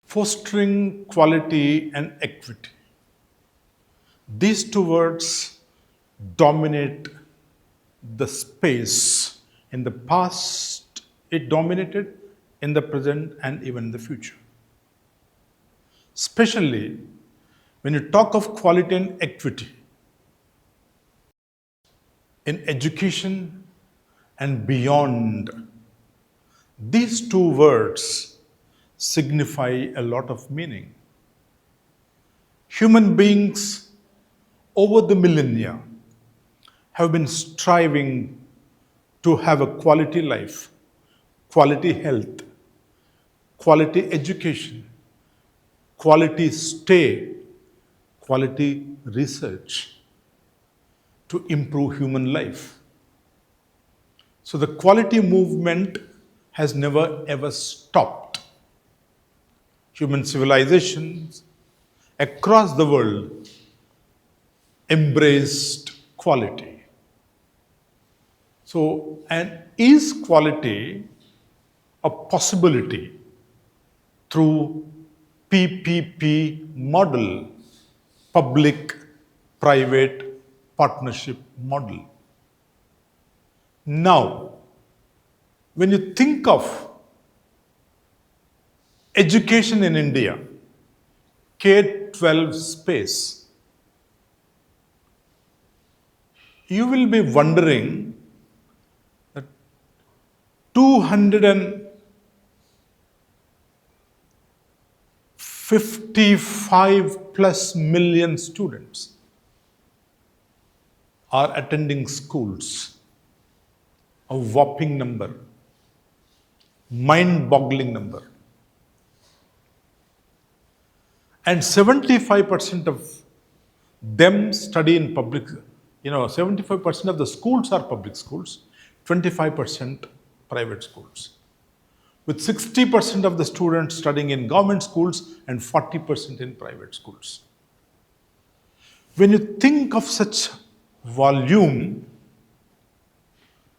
Fostering quality and equity. These two words dominate the space. In the past, it dominated, in the present, and even in the future. Especially when you talk of quality and equity in education and beyond, these two words signify a lot of meaning. Human beings over the millennia have been striving to have a quality life, quality health, quality education, quality stay, quality research to improve human life. So the quality movement has never ever stopped. Human civilizations across the world embraced quality. So, and is quality a possibility through PPP model, public-private partnership model? Now, when you think of education in India, K-12 space, you will be wondering that 255 plus million students are attending schools, a whopping number, mind-boggling number. And 75% of them study in public, 75% of the schools are public schools, 25% private schools, with 60% of the students studying in government schools and 40% in private schools. When you think of such volume,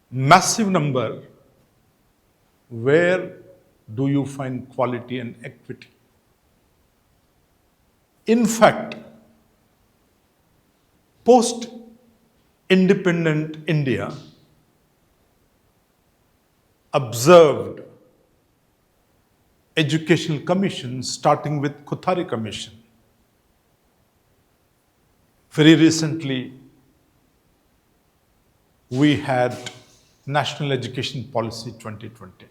massive number, where do you find quality and equity? In fact, post-independent India observed educational commissions, starting with Kothari Commission. Very recently, we had National Education Policy 2020.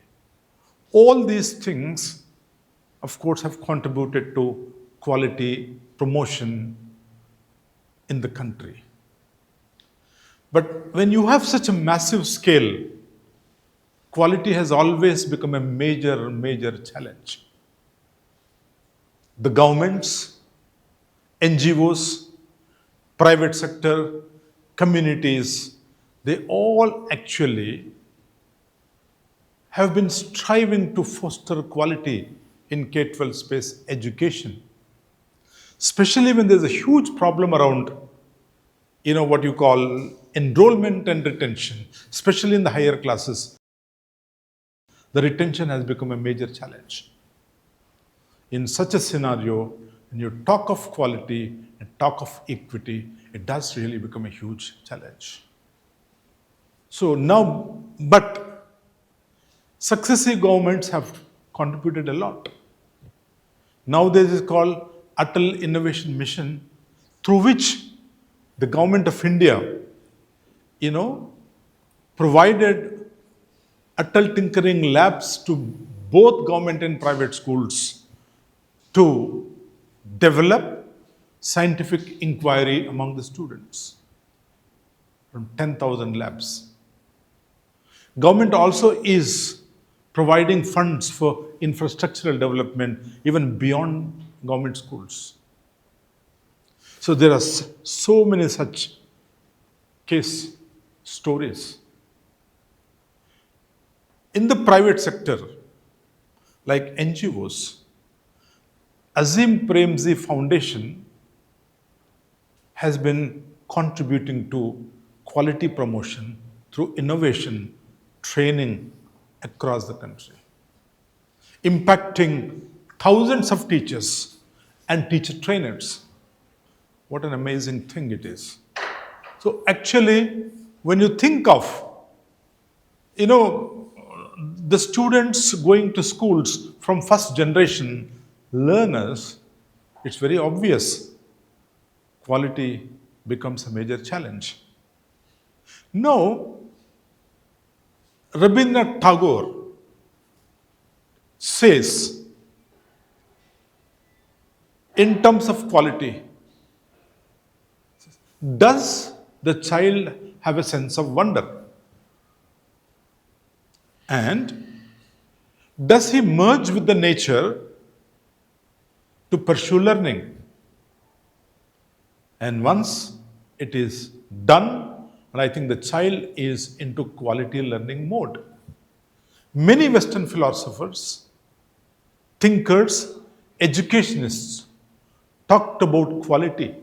All these things, of course, have contributed to quality promotion in the country. But when you have such a massive scale, quality has always become a major challenge. The governments, NGOs, private sector, communities, they all actually have been striving to foster quality in K-12 space education, especially when there's a huge problem around, what you call enrollment and retention, especially in the higher classes. The retention has become a major challenge. In such a scenario, when you talk of quality and talk of equity, it does really become a huge challenge. So now, but successive governments have contributed a lot. Now there is called Atal Innovation Mission, through which the government of India, provided Atal Tinkering Labs to both government and private schools to develop scientific inquiry among the students from 10,000 labs. Government also is providing funds for infrastructural development even beyond government schools. So there are so many such case stories. In the private sector, like NGOs, Azim Premji Foundation has been contributing to quality promotion through innovation, training across the country, impacting thousands of teachers and teacher trainers. What an amazing thing it is. So actually, when you think of, the students going to schools from first generation learners, it's very obvious quality becomes a major challenge. Now, Rabindranath Tagore says, in terms of quality, does the child have a sense of wonder? And does he merge with the nature to pursue learning? And once it is done, and I think the child is into quality learning mode. Many Western philosophers, thinkers, educationists talked about quality.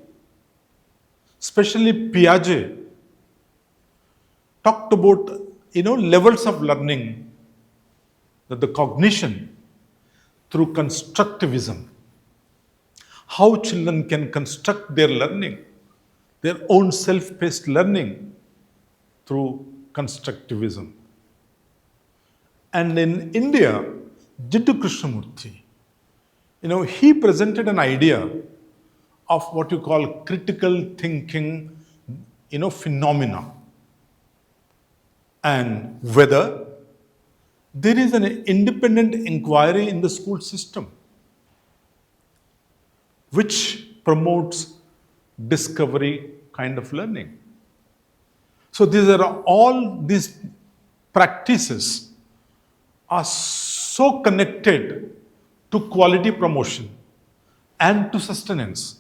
Especially Piaget talked about levels of learning, that the cognition through constructivism, how children can construct their learning, their own self-paced learning through constructivism. And in India, Jiddu Krishnamurti, he presented an idea of what you call critical thinking, phenomena, and whether there is an independent inquiry in the school system which promotes discovery kind of learning. So these practices are so connected to quality promotion and to sustenance.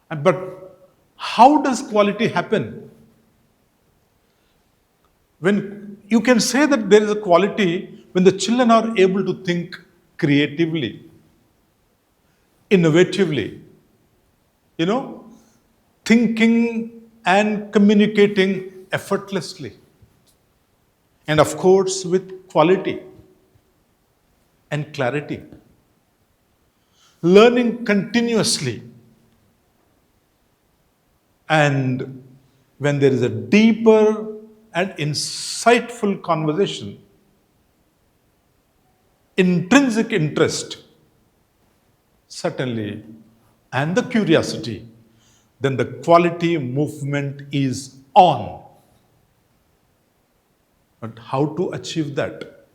But how does quality happen? When you can say that there is a quality when the children are able to think creatively, innovatively, thinking and communicating effortlessly. And of course, with quality and clarity. Learning continuously. And when there is a deeper and insightful conversation, intrinsic interest, certainly, and the curiosity, then the quality movement is on. But how to achieve that?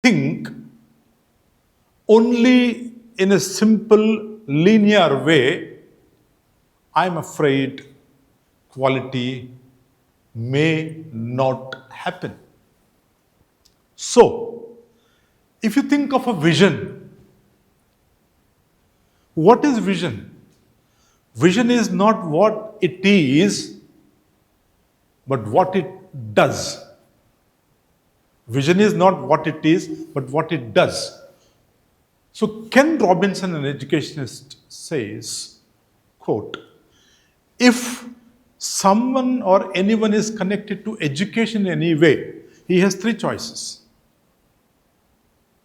Think only in a simple, linear way, I'm afraid quality may not happen. So, if you think of a vision, what is vision? Vision is not what it is, but what it does. Vision is not what it is, but what it does. So Ken Robinson, an educationist, says, quote, if someone or anyone is connected to education in any way, he has three choices.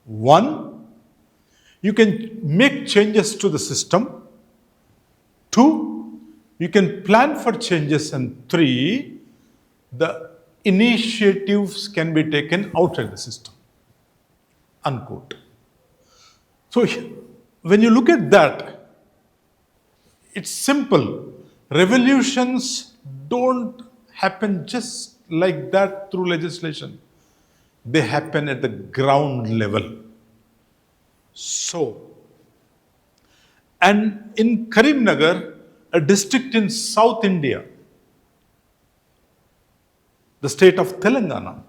One, you can make changes to the system. Two, you can plan for changes. And three, the initiatives can be taken outside the system. Unquote. So when you look at that, it's simple. Revolutions don't happen just like that through legislation. They happen at the ground level. So, and in Karimnagar, a district in South India, the state of Telangana,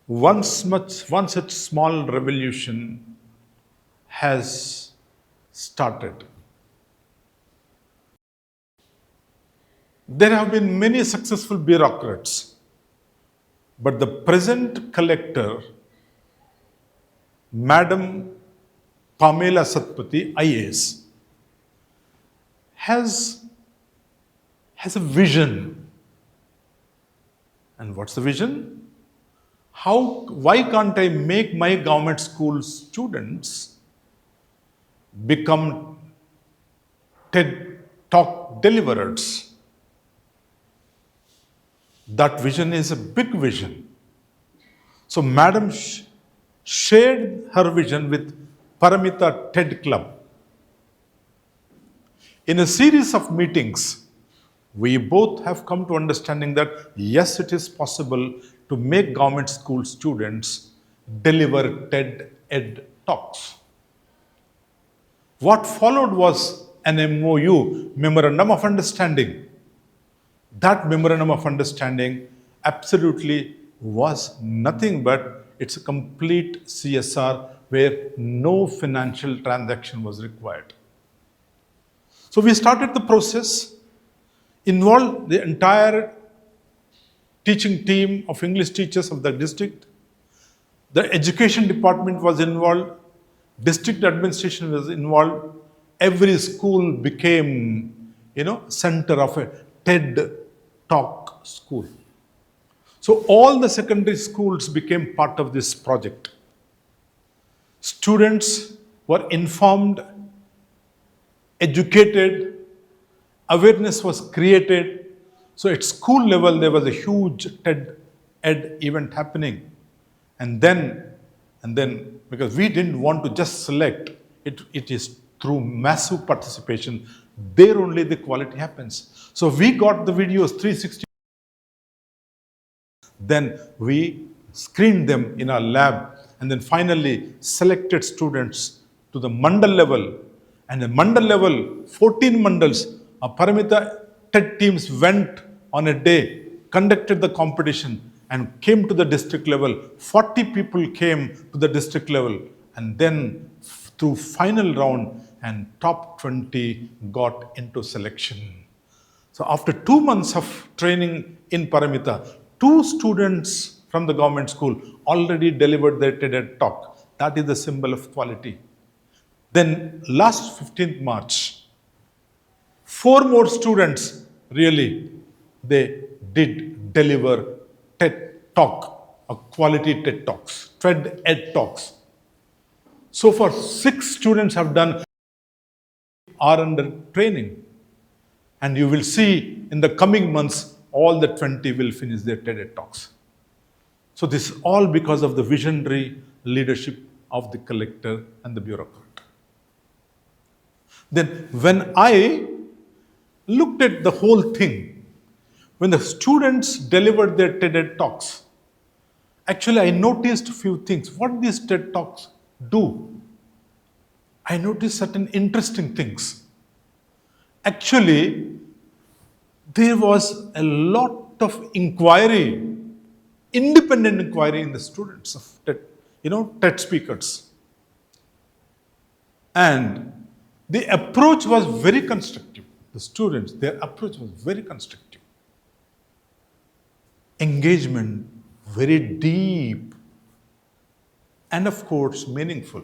one such small revolution has started. There have been many successful bureaucrats, but the present collector, Madam Pamela Satpathy, IAS, has a vision. And what's the vision? why can't I make my government school students become TED Talk deliverers? That vision is a big vision. So Madam shared her vision with Paramita TED Club. In a series of meetings, we both have come to understanding that yes, it is possible to make government school students deliver TED Ed Talks. What followed was an MOU, Memorandum of Understanding. That Memorandum of Understanding absolutely was nothing but it's a complete CSR where no financial transaction was required. So we started the process, involved the entire teaching team of English teachers of the district. The education department was involved, district administration was involved. Every school became, center of a TED Talk school. So all the secondary schools became part of this project. Students were informed, educated, awareness was created. So at school level, there was a huge TED Ed event happening. And then, because we didn't want to just select, it is through massive participation, there only the quality happens. So we got the videos 360. Then we screened them in our lab and then finally selected students to the mandal level. And the mandal level, 14 mandals, our Paramita TED teams went on a day, conducted the competition and came to the district level. 40 people came to the district level and then through final round and top 20 got into selection. So after 2 months of training in Paramita, 2 students from the government school already delivered their TED Ed talk. That is the symbol of quality. Then last 15th March, 4 more students really, they did deliver TED talk, a quality TED talks, TED Ed talks. So far 6 students have done, are under training. And you will see in the coming months, all the 20 will finish their TED Ed talks. So this is all because of the visionary leadership of the collector and the bureaucrat. Then when I looked at the whole thing, when the students delivered their TED Ed talks, actually I noticed a few things. What these TED talks do? I noticed certain interesting things. Actually, there was a lot of inquiry, independent inquiry in the students of TED, TED speakers. And the approach was very constructive. The students, their approach was very constructive. Engagement, very deep, and of course, meaningful.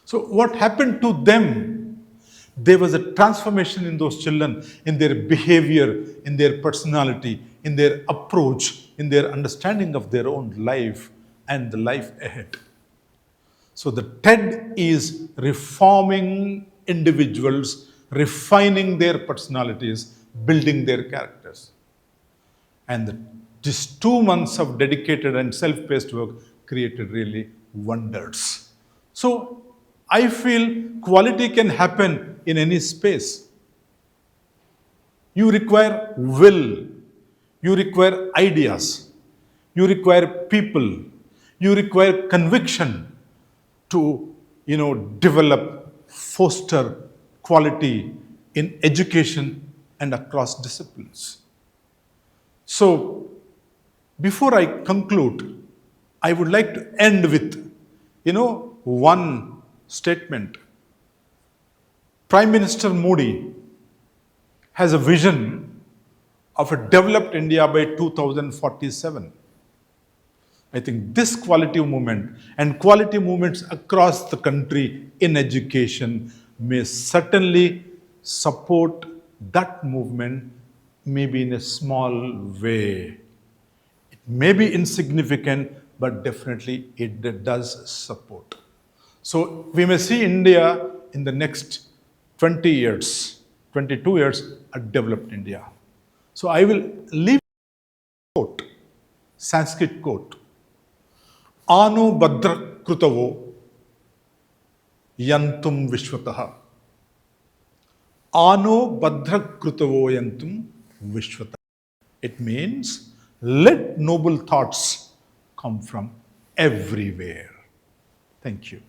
So what happened to them? There was a transformation in those children, in their behavior, in their personality, in their approach, in their understanding of their own life and the life ahead. So the TED is reforming individuals, refining their personalities, building their characters. And these 2 months of dedicated and self-paced work created really wonders. So I feel quality can happen in any space. You require will, you require ideas, you require people, you require conviction to develop, foster quality in education and across disciplines. So before I conclude, I would like to end with one statement. Prime Minister Modi has a vision of a developed India by 2047. I think this quality movement and quality movements across the country in education may certainly support that movement, maybe in a small way. It may be insignificant, but definitely it does support. So we may see India in the next 20 years, 22 years, a developed India. So I will leave a quote, Sanskrit quote. Ano badra krutavo yantum vishwataha. Ano badra krutavo yantum vishwataha. It means let noble thoughts come from everywhere. Thank you.